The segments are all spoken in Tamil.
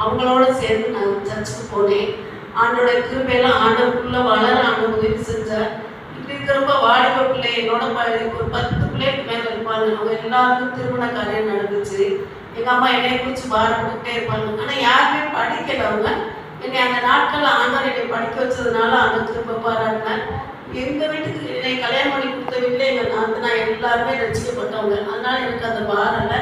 அவங்களோட சேர்ந்து நான் சர்ச்சுக்கு போனேன். ஆண்டோட கிருபையெல்லாம் ஆண்டவருக்குள்ள வளர ஆண்டவர் உதவி செஞ்சார். இப்படி இருக்கிறப்ப வாலிப பிள்ளை என்னோட ஒரு 10 பிள்ளைக்கு மேலே இருப்பாங்க. அவங்க எல்லாருக்கும் திருமண காரியம் நடந்துச்சு. எங்கள் அம்மா என்னை குறித்து பாராட்டுக்கிட்டே இருப்பாங்க. ஆனால் யாருமே படிக்கல. அவங்க என்னை அந்த நாட்களில் ஆண்டவர் என்னை படிக்க வச்சதுனால அந்த கிருபை பாராட்டினேன். எங்கள் வீட்டுக்கு என்னை கல்யாணம் பண்ணி கொடுத்த வீட்டில் எங்கள் நாத்தனா எல்லாருமே ரசிக்கப்பட்டவங்க. அதனால எனக்கு அந்த பாரம் இல்லை.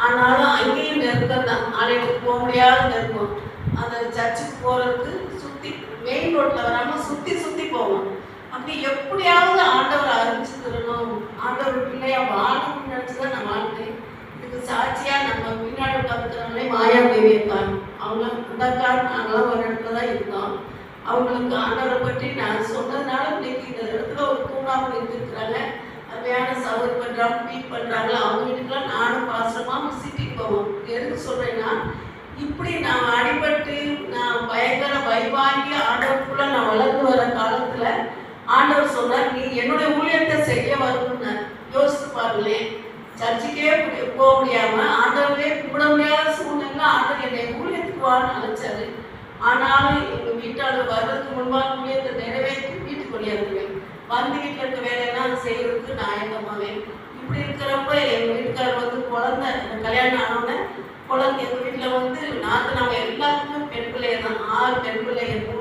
ஆனாலும் அங்கேயும் நெருக்கம் தான். ஆலயத்துக்கு போக முடியாத நெருக்கம். அந்த சர்ச்சுக்கு போகிறதுக்கு சுற்றி மெயின் ரோட்டில் வராமல் சுற்றி சுற்றி போவோம். அப்படி எப்படியாவது ஆண்டவரை அறிவிச்சுக்கிறணும், ஆண்டவர் பிள்ளையா வாழணும்னு நினச்சி தான் நான் வாழ்ந்தேன். இதுக்கு சாட்சியாக நம்ம பின்னாடி உட்காந்துக்கிறவங்களே மாயாதேவி இருக்காங்க. அவங்க அந்த காலம் நாங்களாம் ஒரு இடத்துல தான் இருந்தோம். அவங்களுக்கு ஆண்டவரை பற்றி நான் சொன்னதுனால இன்னைக்கு இந்த இடத்துல ஒரு தூணாமல் இருந்துருக்குறாங்க. அருமையான சவர் பண்ணுறாங்க, ஃபீட் பண்ணுறாங்களா, அவங்க வீட்டுக்கெல்லாம் நானும் பாசமாக சிட்டிக்கு போவோம். எதுக்கு சொல்கிறேன்னா, இப்படி நான் அடிபட்டு நான் பயங்கர பயவாங்கி ஆண்டவருக்குள்ள நான் வளர்ந்து வர காலத்தில் ஆண்டவர் சொன்னார், நீ என்னுடைய ஊழியத்தை செய்ய வரும்னு. யோசித்து பாருங்களேன், சர்ச்சுக்கே போக முடியாமல் ஆண்டவரே கும்பிட முடியாத சூழ்நிலை ஆண்டவர் என்னை ஊழியத்துக்கு வான்னு அழைச்சாரு. ஆனாலும் எங்கள் வீட்டாளர் வர்றதுக்கு முன்பாக ஊழியத்தை நிறைவேற்றி வீட்டுக்கு கொடியாருவேன். வந்து வீட்டில் இருக்க வேலையெல்லாம் செய்யறதுக்கு நான் எங்கம்மாவேன். இப்படி இருக்கிறப்ப எங்கள் வீட்டுக்காரர் குழந்தை கல்யாணம் ஆனோடனே குழந்தை எங்கள்